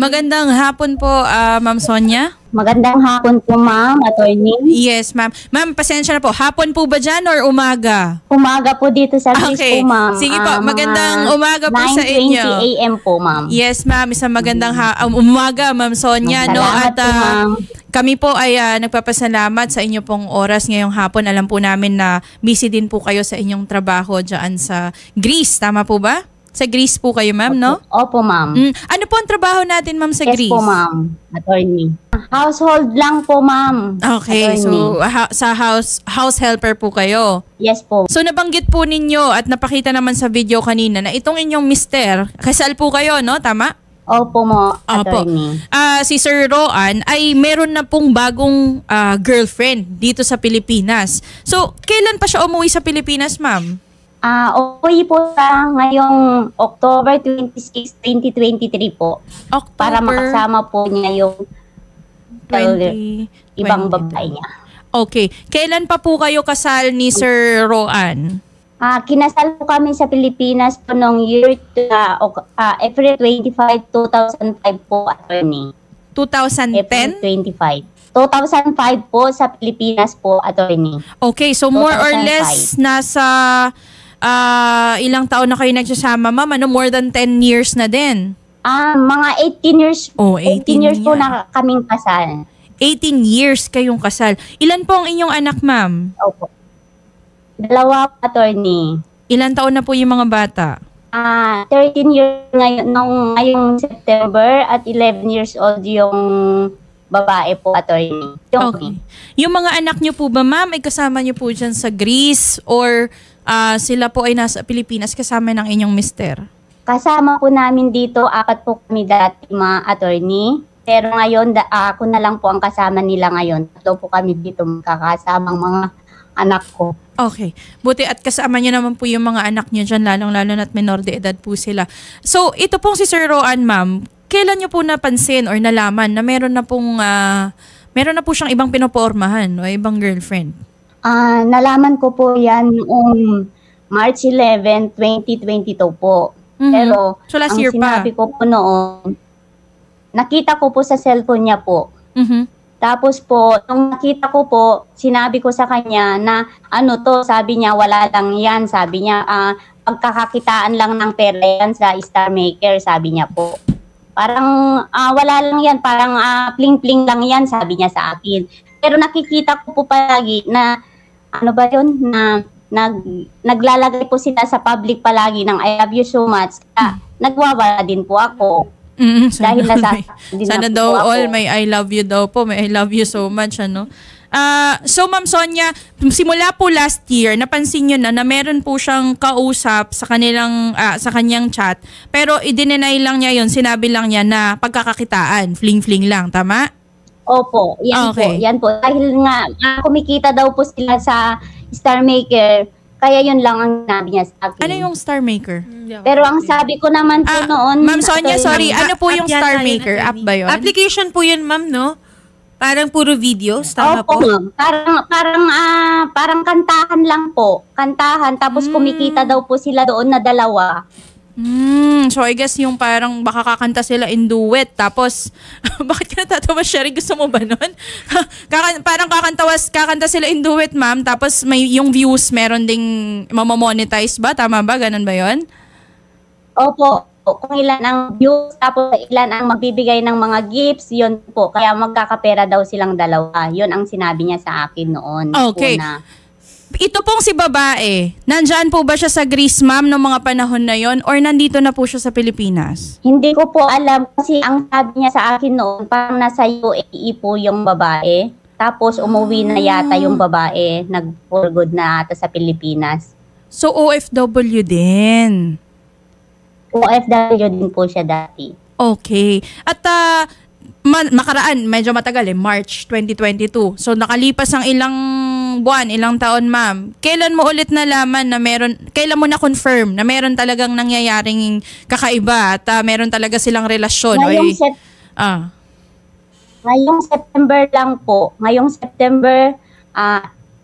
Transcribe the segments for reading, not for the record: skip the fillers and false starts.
Magandang hapon po, Ma'am Sonia. Magandang hapon po, ma'am, attorney. Yes, ma'am. Ma'am, pasensya na po. Hapon po ba dyan or umaga? Umaga po dito sa Greece po, ma'am. Sige po, magandang umaga po sa inyo. 9:20 a.m. po, ma'am. Yes, ma'am. Isang magandang umaga, Ma'am Sonia. No? Salamat At po, ma'am. kami po ay nagpapasalamat sa inyo pong oras ngayong hapon. Alam po namin na busy din po kayo sa inyong trabaho dyan sa Greece. Tama po ba? Sa Greece po kayo, ma'am, no? Opo, ma'am. Ano po ang trabaho natin, ma'am, sa Greece? Yes po, ma'am. Attorney. Household lang po, ma'am. Okay, attorney. so sa house helper po kayo. Yes po. So nabanggit po ninyo at napakita naman sa video kanina na itong inyong mister, kasal po kayo, no? Tama? Opo mo, Opo. attorney. Si Sir Roan ay meron na pong bagong girlfriend dito sa Pilipinas. So, kailan pa siya umuwi sa Pilipinas, ma'am? Uwi po sa ngayong October 26, 2023 po. October Para makasama po niya yung 20, ibang 22. babae niya. Okay. Kailan pa po kayo kasal ni Sir Roan? Kinasal po kami sa Pilipinas po noong year April 25, 2005 po, attorney. 2010? April 25. 2005 po sa Pilipinas po, attorney. Okay, so more or less nasa ilang taon na kayo nagsasama, ma'am? Ano, more than 10 years na din? Mga 18 years. Oh, 18 years po yan. na kaming kasal. 18 years kayong kasal. Ilan po ang inyong anak, ma'am? Opo. 2, attorney. Ilan taon na po yung mga bata? 13 years ngayong September at 11 years old yung babae po, attorney. Okay. Yung mga anak niyo po ba, ma'am, ay kasama niyo po dyan sa Greece or sila po ay nasa Pilipinas kasama ng inyong mister? Kasama po namin dito, 4 po kami dati, mga attorney. Pero ngayon, ako na lang po ang kasama nila ngayon. 3 po kami dito magkakasamang mga anak ko. Okay. Buti at kasama niyo naman po yung mga anak niyo dyan, lalong-lalo na't menor de edad po sila. So, ito pong si Sir Roan, ma'am, kailan niyo po napansin or nalaman na meron na po siyang ibang pinopormahan o ibang girlfriend? Nalaman ko po yan noong March 11, 2022 po. Mm-hmm. Pero so last ang year sinabi pa. ko po noon, nakita ko po sa cellphone niya po. Mm-hmm. Tapos po, nung nakita ko po, sinabi ko sa kanya na sabi niya, wala lang yan. Sabi niya, pagkakakitaan lang ng pera yan sa Star Maker, sabi niya po. Parang wala lang yan, parang pling-pling lang yan, sabi niya sa akin. Pero nakikita ko po palagi na, na naglalagay po sila sa public palagi ng I love you so much. Nagwawala din po ako. Dahil sana daw all may I love you daw po, may I love you so much, ano? So Ma'am Sonia, simula po last year, napansin niyo na meron po siyang kausap sa kanyang chat, pero i-deny lang niya 'yon, sinabi lang niya na pagkakakitaan, fling-fling lang, tama? Opo, yan okay. Po. Yan po. Dahil nga kumikita daw po sila sa Star Maker, kaya yun lang ang sinabi niya sa akin. Ano yung Star Maker? Pero ang sabi ko naman po noon... Ma'am Sonia, sorry, ano po yung Star Maker? App ba yun? Application po yun, ma'am, no? Parang puro videos, tama po? Ma'am. Parang kantahan lang po. Kantahan, tapos kumikita daw po sila doon na 2. So I guess yung parang baka kakanta sila in duet, tapos bakit ka natatawa, Sherry? Gusto mo ba nun? Parang kakanta sila in duet, ma'am, tapos may yung views meron ding mamamonetize ba? Tama ba? Ganun ba yun? Opo. Kung ilan ang views, tapos ilan ang magbibigay ng mga gifts, yun po. Kaya magkakapera daw silang 2. Yun ang sinabi niya sa akin noon. Okay. Una. Ito pong si babae, nandyan po ba siya sa Greece, ma'am, noong mga panahon na yon, or nandito na po siya sa Pilipinas? Hindi ko po alam kasi ang sabi niya sa akin noon, parang nasa UAE po yung babae. Tapos umuwi na yata yung babae, nag-for good na ata sa Pilipinas. So OFW din? OFW din po siya dati. Okay. At makaraan, medyo matagal March 2022. So nakalipas ang ilang buwan, ilang taon, ma'am. Kailan mo ulit nalaman na kailan mo na-confirm na meron talagang nangyayaring kakaiba at meron talaga silang relasyon? Ngayong September lang po. Ngayong September,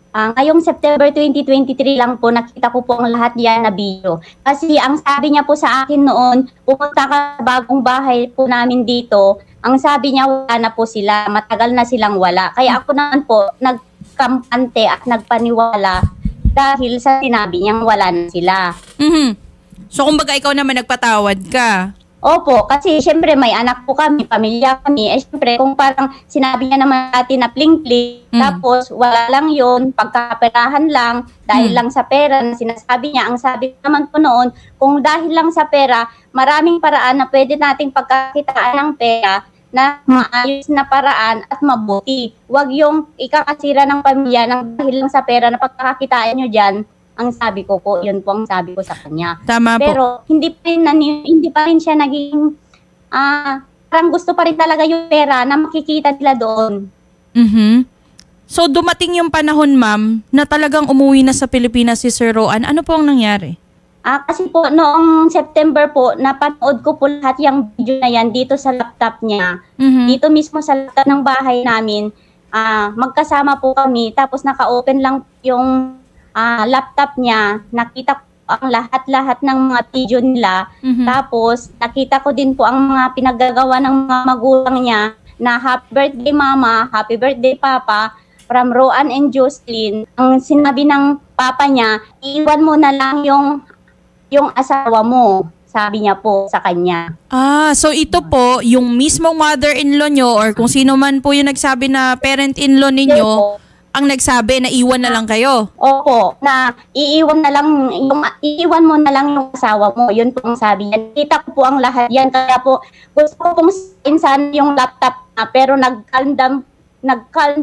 Ngayong September 2023 lang po, nakita ko po ang lahat yan na video. Kasi ang sabi niya po sa akin noon, pumunta ka sa bagong bahay po namin dito, ang sabi niya wala na po sila, matagal na silang wala. Kaya ako naman po, nagkampante at nagpaniwala dahil sa sinabi niyang wala na sila. So kumbaga ikaw naman nagpatawad ka? Opo, kasi syempre may anak po kami, pamilya kami. Syempre kung parang sinabi niya naman natin na pling-pling, tapos wala lang yun, pagkaperahan lang, dahil lang sa pera na sinasabi niya. Ang sabi naman po noon, kung dahil lang sa pera, maraming paraan na pwede nating pagkakitaan ng pera na maayos na paraan at mabuti. Huwag yung ikakasira ng pamilya ng dahil lang sa pera na pagkakakitaan nyo dyan. Ang sabi ko po, yun po ang sabi ko sa kanya. Tama po. Pero hindi pa rin siya naging, parang gusto pa rin talaga yung pera na makikita nila doon. So dumating yung panahon, ma'am, na talagang umuwi na sa Pilipinas si Sir Roan. Ano po ang nangyari? Kasi po, noong September po, napanood ko po lahat yung video na yan dito sa laptop niya. Dito mismo sa laptop ng bahay namin, magkasama po kami. Tapos naka-open lang yung laptop niya, nakita ko ang lahat-lahat ng mga video nila. Tapos nakita ko din po ang mga pinaggagawa ng mga magulang niya na happy birthday mama, happy birthday papa, from Roan and Jocelyn. Ang sinabi ng papa niya, iwan mo na lang yung asawa mo, sabi niya po sa kanya. So ito po, yung mismong mother-in-law nyo or kung sino man po yung nagsabi na parent-in-law ninyo, ang nagsabi na iwan na lang kayo. Opo, na iiwan mo na lang yung asawa mo. Yun po ang sabi niya. Kita ko po ang lahat yan. Kaya po, gusto ko pong insan yung laptop na, pero nag-calm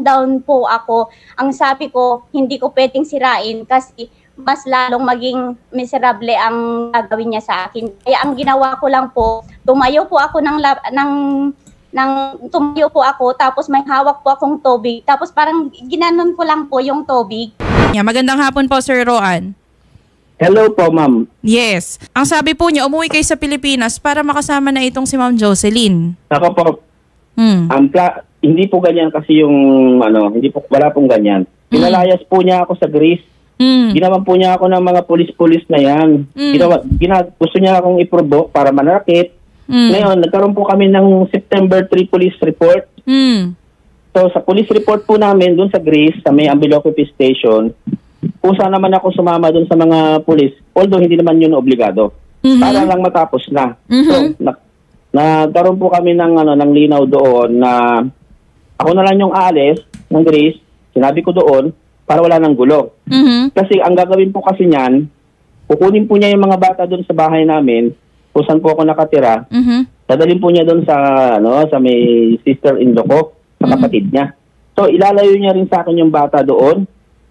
down po ako. Ang sabi ko, hindi ko pwedeng sirain kasi mas lalong maging miserable ang gagawin niya sa akin. Kaya ang ginawa ko lang po, tumayo po ako tumayo po ako, tapos may hawak po akong tubig. Tapos parang ginanon ko lang po yung tubig. Magandang hapon po, Sir Roan. Hello po, ma'am. Yes. Ang sabi po niyo, umuwi kayo sa Pilipinas para makasama na itong si Ma'am Jocelyn. Ako po, hindi po ganyan kasi yung, wala pong ganyan. Pinalayas po niya ako sa Greece. Ginawan po niya ako ng mga pulis-pulis na yan. Gusto niya akong i-provoke para manakit. Ngayon, nagkaroon po kami ng September 3 police report. So, sa police report po namin doon sa Greece, sa may Ambilocopi Station, kusa naman ako sumama doon sa mga pulis, although hindi naman yun obligado. Para lang matapos na. So, nagkaroon po kami ng linaw doon na ako na lang yung aalis ng Greece, sinabi ko doon, para wala ng gulo. Kasi ang gagawin po kasi niyan, kukunin po niya yung mga bata doon sa bahay namin, kung saan po ako nakatira, dadalhin po niya doon sa may sister-in-law ko, sa kapatid niya. So, ilalayo niya rin sa akin yung bata doon,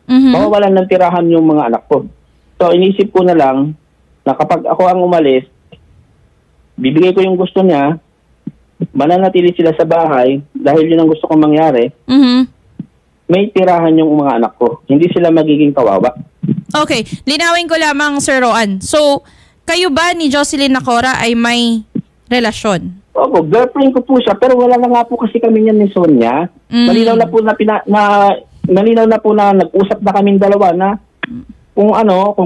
mawawalan ng tirahan yung mga anak ko. So, inisip ko na lang, na kapag ako ang umalis, bibigay ko yung gusto niya, mananatili sila sa bahay, dahil yun ang gusto kong mangyari, may tirahan yung mga anak ko. Hindi sila magiging kawawa. Okay, linawin ko lamang, Sir Roan. So, kayo ba ni Jocelyn Nacora ay may relasyon? Opo, girlfriend ko po siya, pero wala na nga po kasi kami niyan ni Sonia. Malinaw na po na nag-usap na kaming dalawa na kung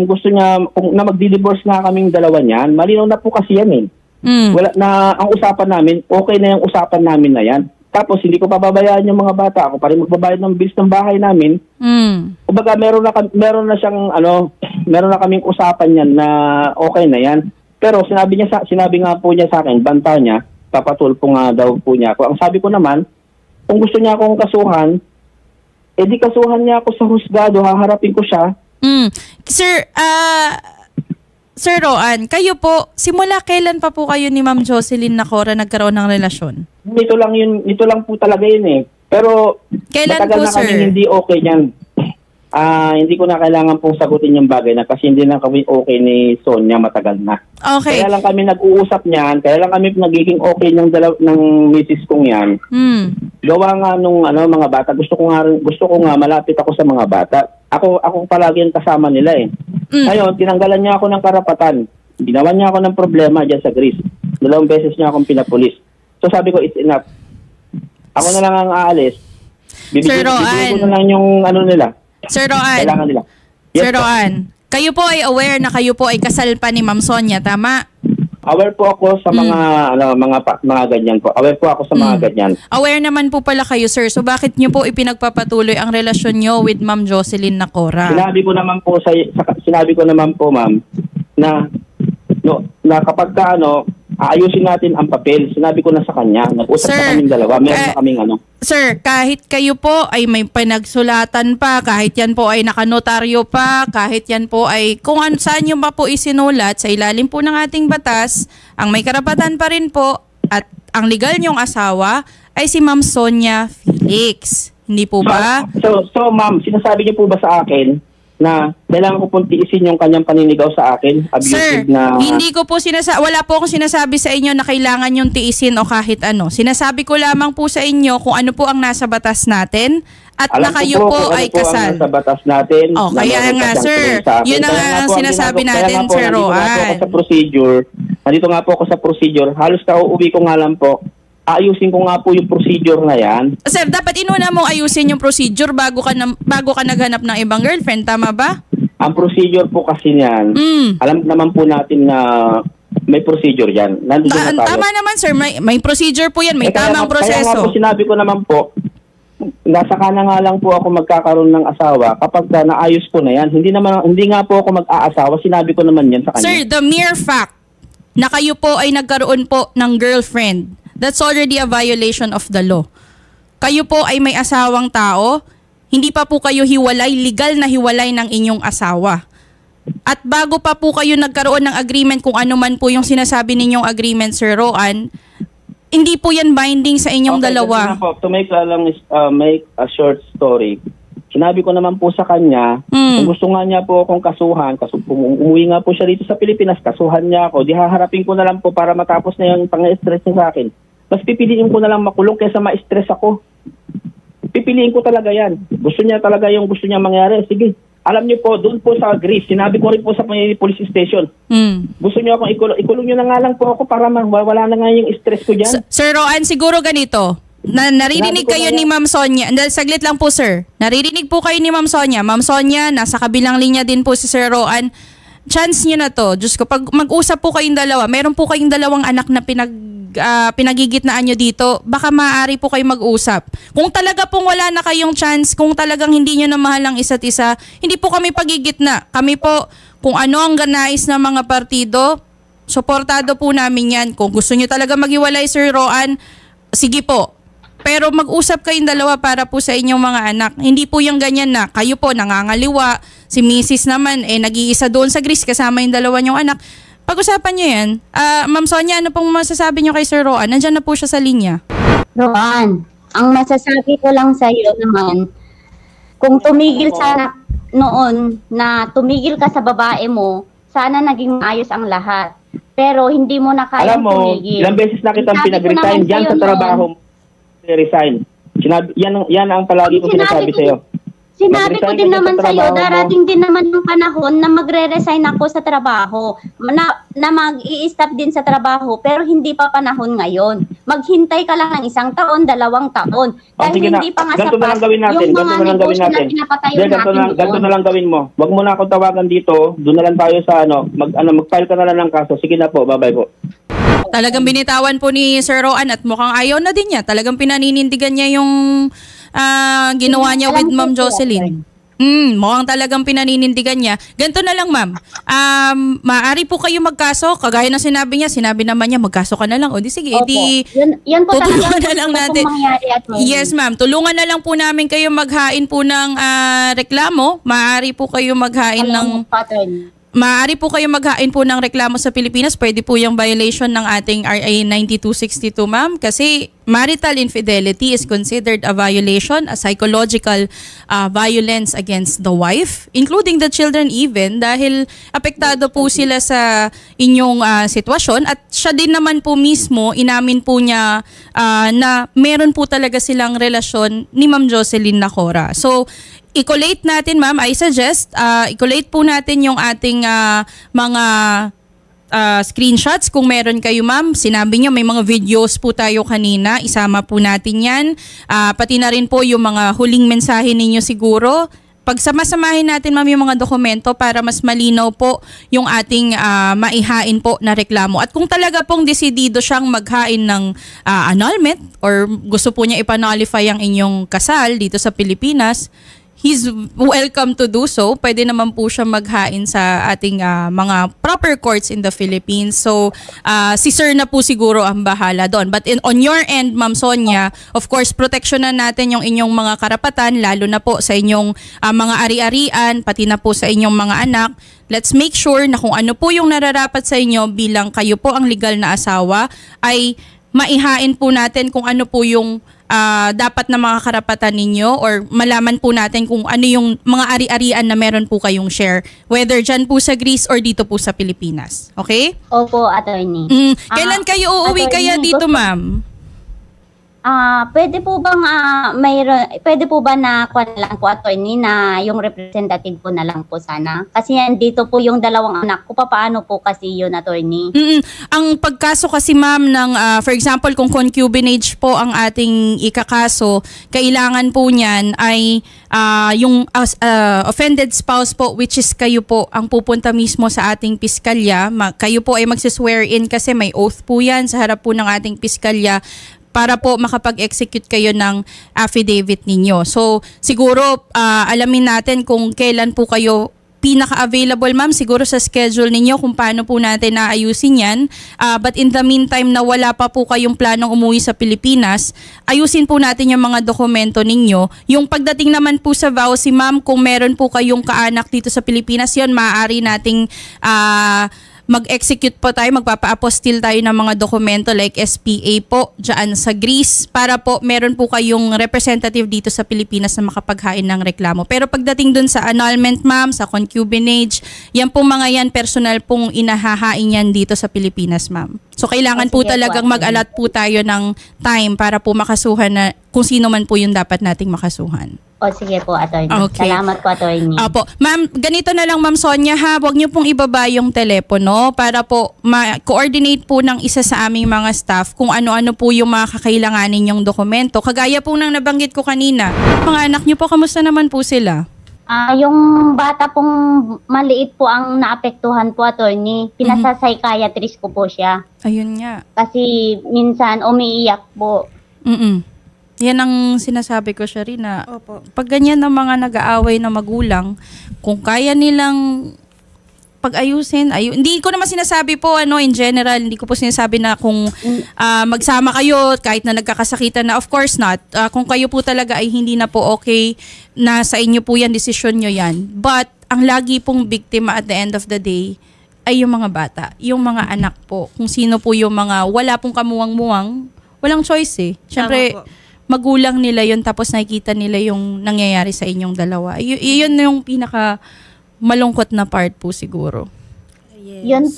gusto niya, na magdi-divorce na kaming dalawa niyan, malinaw na po kasi yan Wala na ang usapan namin, okay na yung usapan namin na yan. Tapos hindi ko pababayaan yung mga bata, ako pa rin magbabayad ng bills ng bahay namin. Kumbaga meron na kaming usapan yan na okay na yan. Pero sinabi nga po niya sa akin, banta niya, papatulpo nga daw po niya ako. Ang sabi ko naman, kung gusto niya akong kasuhan, di kasuhan niya ako sa husgado, haharapin ko siya. Sir Roan, kayo po, simula kailan pa po kayo ni Ma'am Jocelyn Nacora nagkaroon ng relasyon? Nito lang po talaga yun Pero kailan matagal po, na sir? kami hindi okay yan. Hindi ko na kailangan pong sagutin yung bagay na kasi hindi na kami okay ni Sonia, matagal na. Okay. Kaya lang kami nag-uusap niyan, kaya lang kami nagiging okay ng misis kong yan. Gawa nga nung mga bata, gusto ko nga malapit ako sa mga bata. Ako palagi yung kasama nila Ngayon, tinanggalan niya ako ng karapatan. Ginawan niya ako ng problema dyan sa Greece. 2 beses niya akong pinapulis. So sabi ko, it's enough. Ako na lang ang aalis. Bibigyan ko na lang yung nila. Sir Roan. Kailangan nila. Yes, Sir Roan, kayo po ay aware na kayo po ay kasal pa ni Ma'am Sonia, tama? Aware po ako sa mga ganyan po. Aware po ako sa mga ganyan. Aware naman po pala kayo, sir. So bakit nyo po ipinagpapatuloy ang relasyon nyo with Ma'am Jocelyn Nacora? Sinabi ko naman po, ma'am, na kapag aayusin natin ang papel. Sinabi ko na sa kanya. Nag-usap na kaming dalawa. Meron na kaming Sir, kahit kayo po ay may pinagsulatan pa, kahit yan po ay nakanotaryo pa, kahit yan po ay kung saan nyo pa po isinulat sa ilalim po ng ating batas, ang may karapatan pa rin po at ang legal nyong asawa ay si Ma'am Sonia Felix. Hindi po ba? So ma'am, sinasabi niyo po ba sa akin na kailangan ko pong tiisin yung kanyang paninigaw sa akin? Sir, hindi ko po wala po akong sinasabi sa inyo na kailangan yung tiisin o kahit ano. Sinasabi ko lamang po sa inyo kung ano po ang nasa batas natin at na kayo po ay kasal. Alam ko po ang nasa batas natin. Kaya nga sir, yun ang sinasabi natin, Sir Roan. Nandito nga po ako sa procedure. Halos kauuwi ko nga lang po. Ayusin ko nga po yung procedure na yan. Sir, dapat inuna mong ayusin yung procedure bago ka naghanap ng ibang girlfriend, tama ba? Ang procedure po kasi niyan, alam naman po natin na may procedure yan. Tama naman sir, may procedure po yan, may tamang proseso. Kaya nga po sinabi ko naman po, nasaka na nga lang po ako magkakaroon ng asawa kapag naayos ko na yan. Hindi nga po ako mag-aasawa, sinabi ko naman yan sa kanya. Sir, the mere fact na kayo po ay nagkaroon po ng girlfriend, that's already a violation of the law. Kayo po ay may asawang tao, hindi pa po kayo hiwalay, legal na hiwalay ng inyong asawa. At bago pa po kayo nagkaroon ng agreement, kung ano man po yung sinasabi ninyong agreement, Sir Roan, hindi po yan binding sa inyong dalawa. To make a short story, sinabi ko naman po sa kanya, kung gusto nga niya po akong kasuhan, umuwi nga po siya dito sa Pilipinas, kasuhan niya ako, di haharapin ko na lang po para matapos na yung pang-stress niya sa akin. Mas pipiliin ko na lang makulong kaysa ma-stress ako. Pipiliin ko talaga yan. Gusto niya talaga yung gusto niya mangyari. Sige. Alam niyo po, doon po sa Greece, sinabi ko rin po sa police station. Gusto niyo akong ikulong niyo na nga lang po ako para wala na nga yung stress ko dyan. Sir Roan, siguro ganito. Naririnig kayo ni Ma'am Sonia. Saglit lang po sir. Naririnig po kayo ni Ma'am Sonia. Ma'am Sonia, nasa kabilang linya din po si Sir Roan. Chance niyo na to. Diyos ko, pag mag-usap po kayong dalawa, meron po kayong dalawang anak na pinagigitnaan nyo dito, baka maaari po kayo mag-usap. Kung talaga pong wala na kayong chance, kung talagang hindi nyo na mahal ang isa't isa, hindi po kami pagigitna. Kami po, kung ano ang ganais ng mga partido, suportado po namin yan. Kung gusto nyo talaga maghiwalay, Sir Roan, sige po. Pero mag-usap kayong dalawa para po sa inyong mga anak. Hindi po yung ganyan na kayo po nangangaliwa, si Mrs. naman nag-iisa doon sa Greece kasama yung dalawa niyong anak. Pag-usapan niyo yan. Ma'am Sonia, ano pong masasabi niyo kay Sir Roan? Nandiyan na po siya sa linya. Roan, ang masasabi ko lang sa iyo naman, kung tumigil sana noon na tumigil ka sa babae mo, sana naging maayos ang lahat. Pero hindi mo na kaya tumigil. Ilang beses na kitang pinag-resign dyan sa trabaho mo. Resign. Yan ang palagi kong sinasabi sa iyo. Sinabi ko din naman sa iyo, darating din naman yung panahon na magre-resign ako sa trabaho, na mag-i-stop din sa trabaho, pero hindi pa panahon ngayon. Maghintay ka lang ng 1 taon, 2 taon. Dahil hindi pa nga sapat yung mga negosyo na pinapatayo natin. Ganito na lang gawin mo. Huwag mo na akong tawagan dito, doon na lang tayo sa mag-file ka na lang ng kaso. Sige na po, bye-bye po. Talagang binitawan po ni Sir Roan at mukhang ayaw na din niya. Talagang pinaninindigan niya yung ginawa niya with Ma'am Jocelyn. Mukhang talagang pinaninindigan niya. Ganito na lang, ma'am. Maaari po kayo magkaso. Kagaya ng sinabi naman niya, magkaso ka na lang. O di sige, yan po tutulungan na lang natin. Yes, ma'am. Tulungan na lang po namin kayo maghain po ng reklamo. Maaari po kayo maghain ng... Maaari po kayo maghain po ng reklamo sa Pilipinas. Pwede po yung violation ng ating RA 9262, ma'am. Kasi marital infidelity is considered a violation, a psychological violence against the wife, including the children even, dahil apektado po sila sa inyong sitwasyon. At siya din naman po mismo, inamin po niya na meron po talaga silang relasyon ni Ma'am Jocelyn Nacora. So, i-collate natin, ma'am, I suggest, i-collate po natin yung ating mga screenshots kung meron kayo, ma'am. Sinabi niyo may mga videos po tayo kanina, isama po natin yan. Pati na rin po yung mga huling mensahe ninyo siguro. pagsamasamahin natin ma'am yung mga dokumento para mas malinaw po yung ating maihain po na reklamo. At kung talaga pong desidido siyang maghain ng annulment or gusto po niya ipanullify ang inyong kasal dito sa Pilipinas, he's welcome to do so. Pwede naman po siya maghain sa ating mga proper courts in the Philippines. So, si sir na po siguro ang bahala doon. But on your end, Ma'am Sonia, of course, proteksyonan natin yung inyong mga karapatan, lalo na po sa inyong mga ari-arian, pati na po sa inyong mga anak. Let's make sure na kung ano po yung nararapat sa inyo bilang kayo po ang legal na asawa, ay maihain po natin kung ano po yung dapat na mga karapatan ninyo or malaman po natin kung ano yung mga ari-arian na meron po kayong share. Whether dyan po sa Greece or dito po sa Pilipinas. Okay? Opo, attorney. Kailan kayo uuwi kaya dito, ma'am? Pwede po bang pwede po ba na kuha lang po, attorney, na yung representative po na lang po sana? Kasi yan dito po yung dalawang anak ko. Paano po kasi yun, attorney? Ang pagkaso kasi ma'am ng for example kung concubinage po ang ating ikakaso, kailangan po niyan ay yung offended spouse po, which is kayo po ang pupunta mismo sa ating piskalya. Kayo po ay magsiswear in kasi may oath po yan sa harap po ng ating piskalya para po makapag-execute kayo ng affidavit ninyo. So, siguro alamin natin kung kailan po kayo pinaka-available, ma'am, siguro sa schedule ninyo kung paano po natin naayusin yan. But in the meantime na wala pa po kayong planong umuwi sa Pilipinas, ayusin po natin yung mga dokumento ninyo. Yung pagdating naman po sa vowsy, ma'am, kung meron po kayong kaanak dito sa Pilipinas, yon maaari nating mag-execute po tayo, magpapa-apostil tayo ng mga dokumento like SPA po dyan sa Greece para po meron po kayong representative dito sa Pilipinas na makapaghain ng reklamo. Pero pagdating dun sa annulment, ma'am, sa concubinage, yan po mga yan, personal pong inahahain yan dito sa Pilipinas, ma'am. So kailangan po talagang mag-allot po tayo ng time para po makasuhan na kung sino man po yung dapat nating makasuhan. O sige po, attorney. Okay. Salamat po, attorney. Opo. Ma'am, ganito na lang, Ma'am Sonia, ha. Huwag niyo pong ibaba yung telepono para po ma-coordinate po ng isa sa aming mga staff kung ano-ano po yung mga kakailanganin yung dokumento. Kagaya po nang nabanggit ko kanina. Mga anak niyo po, kamusta naman po sila? Yung bata pong maliit po ang naapektuhan po, attorney. Pinasa-psychiatrist ko po siya. Ayun nga. Kasi minsan umiiyak po. Yan ang sinasabi ko siya rin na Opo. pag ganyan ng mga nag-aaway na magulang, kung kaya nilang pag-ayusin, hindi ko naman sinasabi po in general, hindi ko po sinasabi na kung magsama kayo kahit na nagkakasakitan na, of course not. Kung kayo po talaga ay hindi na po okay, na sa inyo po yan, desisyon nyo yan. But ang lagi pong biktima at the end of the day ay yung mga bata, yung mga anak po. Kung sino po yung mga wala pong kamuwang-muwang, walang choice eh. Siyempre, magulang nila yun tapos nakikita nila yung nangyayari sa inyong dalawa. Yun yung pinaka malungkot na part po siguro. Yes.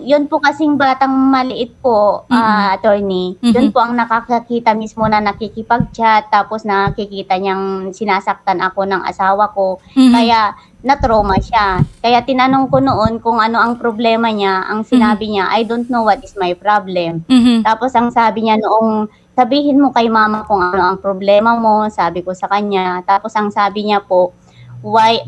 Yun po kasing batang maliit po, attorney. Yun po ang nakakakita mismo na nakikipag-chat tapos nakikita niyang sinasaktan ako ng asawa ko. Kaya na-trauma siya. Kaya tinanong ko noon kung ano ang problema niya. Ang sinabi niya, I don't know what is my problem. Tapos ang sabi niya noong, sabihin mo kay mama kung ano ang problema mo, sabi ko sa kanya. Tapos ang sabi niya po,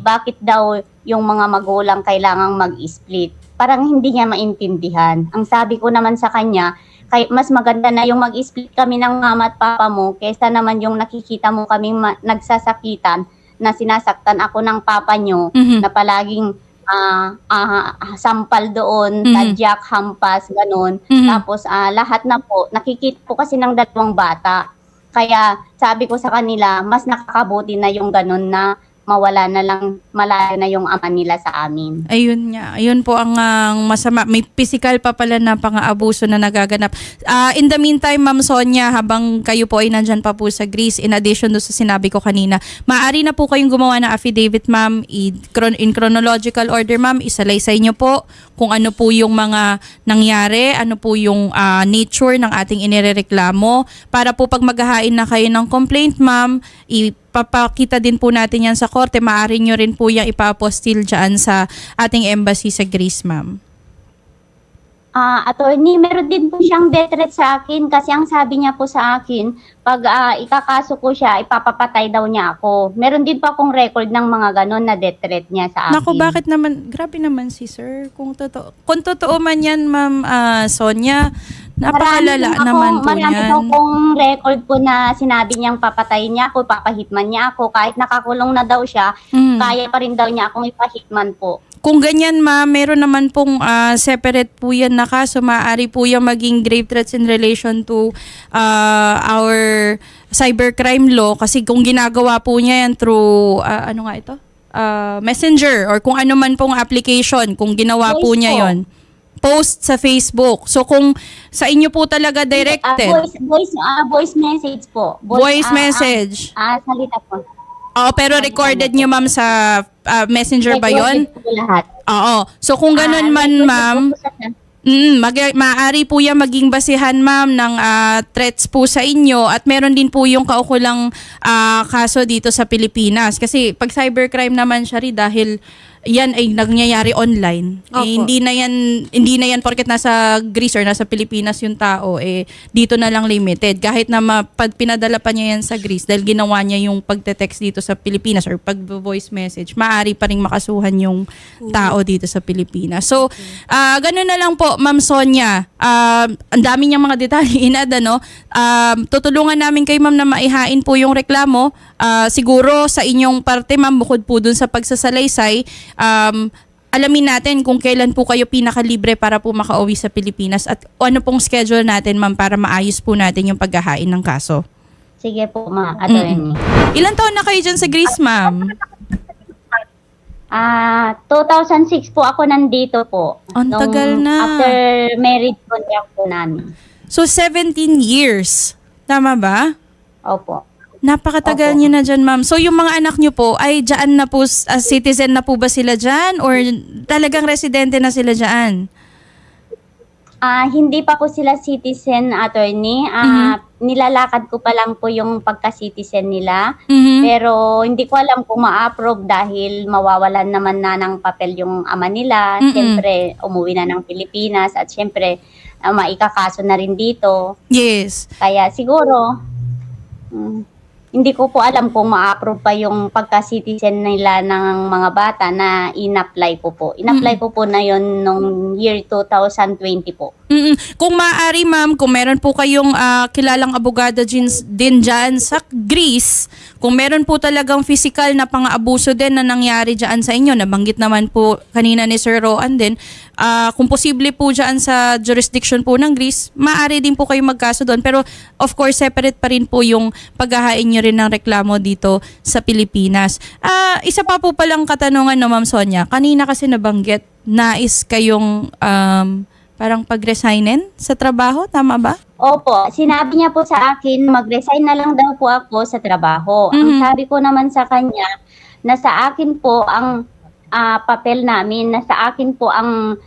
bakit daw yung mga magulang kailangang mag-split? Parang hindi niya maintindihan. Ang sabi ko naman sa kanya, mas maganda na yung mag-split kami ng mama at papa mo kaysa naman yung nakikita mo kaming nagsasakitan na sinasaktan ako ng papa nyo na palaging sampal doon, tadyak, hampas, ganun. Tapos lahat na po, nakikita po kasi ng dalawang bata. Kaya sabi ko sa kanila, mas nakakabuti na yung ganun na mawala na lang, malayo na yung ama nila sa amin. Ayun nga. Ayun po ang masama. May physical pa pala na pang-aabuso na nagaganap. In the meantime, Ma'am Sonia, habang kayo po ay nandyan pa po sa Greece, in addition do sa sinabi ko kanina, maaari na po kayong gumawa ng affidavit, ma'am, in chronological order, ma'am. Isalaysay nyo po kung ano po yung mga nangyari, ano po yung nature ng ating inirereklamo, para po pag maghahain na kayo ng complaint, ma'am, papakita din po natin yan sa korte. Maaari nyo rin po yung ipa-apostil dyan sa ating embassy sa Greece, ma'am. Attorney, meron din po siyang death threat sa akin kasi ang sabi niya po sa akin, pag ikakaso ko siya, ipapapatay daw niya ako. Meron din po akong record ng mga ganon na death threat niya sa akin. Naku, bakit naman, grabe naman si sir. Kung totoo man yan, Ma'am Sonia, napakalala naman po marami yan. po akong record po na sinabi niyang papatayin niya ako, papahitman niya ako. Kahit nakakulong na daw siya, kaya pa rin daw niya akong ipahitman po. Kung ganyan, ma'am, meron naman pong separate po yan na kaso. Maaari po yung maging grave threats in relation to our cybercrime law. Kasi kung ginagawa po niya yan through, ano nga ito? Messenger or kung ano man pong application, kung ginawa po niya yon, post sa Facebook. So kung sa inyo po talaga directed. Voice message po. Voice message. Salita po. Pero recorded niyo, ma'am, sa Messenger ba yun? Lahat. Oo. So kung ganun man, ma'am, maaari po yan maging basihan, ma'am, ng threats po sa inyo at meron din po yung kaukulang kaso dito sa Pilipinas. Kasi pag cybercrime naman siya rin dahil yan ay nangyayari online. Hindi na yan porket nasa Greece or nasa Pilipinas yung tao, dito na lang limited. Kahit na pinadala pa niya yan sa Greece dahil ginawa niya yung pagte-text dito sa Pilipinas or pag-voice message, maaari pa rin makasuhan yung tao dito sa Pilipinas. So, ganun na lang po, Ma'am Sonia. Ang dami niyang mga detalye no? Tutulungan namin kayo, ma'am, na maihain po yung reklamo. Siguro sa inyong parte, ma'am, bukod po dun sa pagsasalaysay, alamin natin kung kailan po kayo pinakalibre para po makauwi sa Pilipinas at ano pong schedule natin, ma'am, para maayos po natin yung paghahain ng kaso. Sige po, ma'am. Attorney. Ilan taon na kayo dyan sa Greece, ma'am? 2006 po ako nandito po. Ang tagal na. After marriage po namin. So 17 years. Tama ba? Opo. Napakatagal niyo na dyan, ma'am. So yung mga anak niyo po ay dyan na po, citizen na po ba sila dyan or talagang residente na sila dyan? Hindi pa po sila citizen, attorney. Nilalakad ko pa lang po yung pagka-citizen nila. Pero hindi ko alam kung ma-approve dahil mawawalan naman na ng papel yung ama nila. Siyempre, umuwi na ng Pilipinas at siyempre, maikakaso na rin dito. Yes. Kaya siguro, hindi ko po alam kung ma-approve pa yung pagka-citizen nila ng mga bata na in-apply ko po. In-apply ko po na yon nung year 2020 po. Kung maaari, ma'am, kung meron po kayong kilalang abogado din dyan sa Greece, kung meron po talagang physical na pang-abuso din na nangyari dyan sa inyo, nabanggit naman po kanina ni Sir Roan din, kung posible po dyan sa jurisdiction po ng Greece, maaari din po kayo magkaso doon. Pero of course, separate pa rin po yung paghahain nyo rin ng reklamo dito sa Pilipinas. Isa pa po palang katanungan, no, Ma'am Sonia. Kanina kasi nabanggit, nais kayong parang pag-resignin sa trabaho, tama ba? Opo, sinabi niya po sa akin, mag-resign na lang daw po ako sa trabaho. Ang sabi ko naman sa kanya, na sa akin po ang papel namin, na sa akin po ang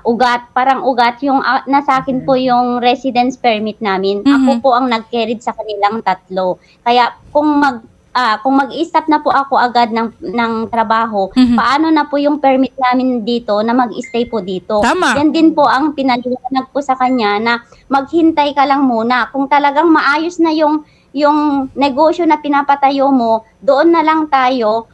ugat, parang ugat, yung nasa akin po yung residence permit namin. Ako po ang nag-carried sa kanilang tatlo. Kaya kung mag-stop na po ako agad ng trabaho, paano na po yung permit namin dito na mag-stay po dito? Tama. Yan din po ang pinaliwanag po sa kanya na maghintay ka lang muna. Kung talagang maayos na yung negosyo na pinapatayo mo, doon na lang tayo.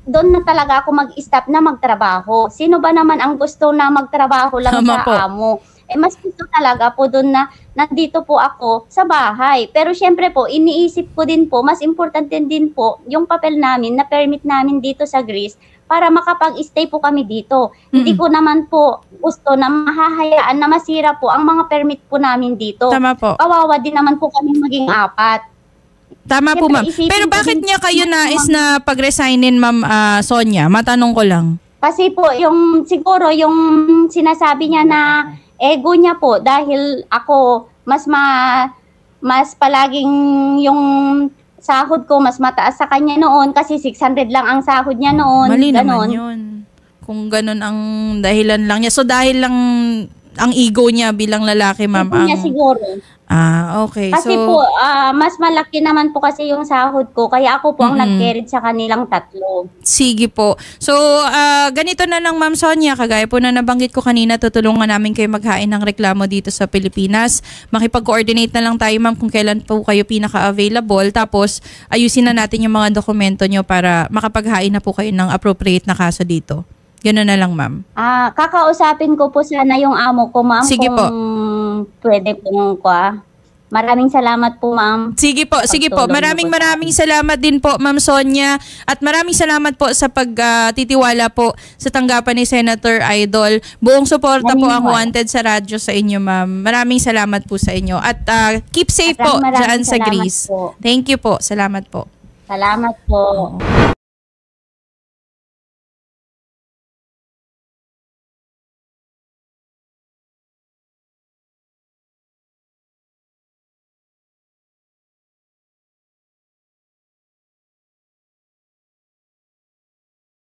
Doon na talaga ako mag-stop na magtrabaho. Sino ba naman ang gusto na magtrabaho lang Tama sa po. amo? Mas gusto talaga po doon na nandito po ako sa bahay. Pero syempre po, iniisip ko din po, mas importante din po yung papel namin na permit namin dito sa Greece para makapag-stay po kami dito. Hindi ko naman po gusto na mahahayaan na masira po ang mga permit po namin dito. Tama po. Kawawa din naman po kami maging apat. Tama po, ma'am. Pero bakit niya kayo nais na pag-resignin, Ma'am Sonia? Matanong ko lang. Kasi po, siguro yung sinasabi niya na ego niya po dahil ako mas palaging yung sahod ko mas mataas sa kanya noon kasi 600 lang ang sahod niya noon. Mali naman yun. Kung ganun ang dahilan lang niya. So dahil lang ang ego niya bilang lalaki, ma'am. Ego niya siguro. Okay. Kasi So, po, mas malaki naman po kasi yung sahod ko. Kaya ako po ang nag-carried sa kanilang tatlo. sige po. So, ganito na lang, Ma'am Sonia. Kagaya po na nabanggit ko kanina, tutulungan namin kayo maghain ng reklamo dito sa Pilipinas. Makipag-coordinate na lang tayo, ma'am, kung kailan po kayo pinaka-available. Tapos, ayusin na natin yung mga dokumento nyo para makapaghain na po kayo ng appropriate na kaso dito. Gano'n na lang, ma'am. Kakausapin ko po sana yung amo ko, ma'am. Sige po. Pwede pong Maraming salamat po, ma'am. Sige po. Maraming salamat din po, Ma'am Sonia. At maraming salamat po sa pagtitiwala po sa tanggapan ni Senator Idol. Buong suporta po ang wanted sa radyo sa inyo, ma'am. Maraming salamat po sa inyo. At keep safe po dyan sa Greece. Po. Thank you po. Salamat po. Salamat po.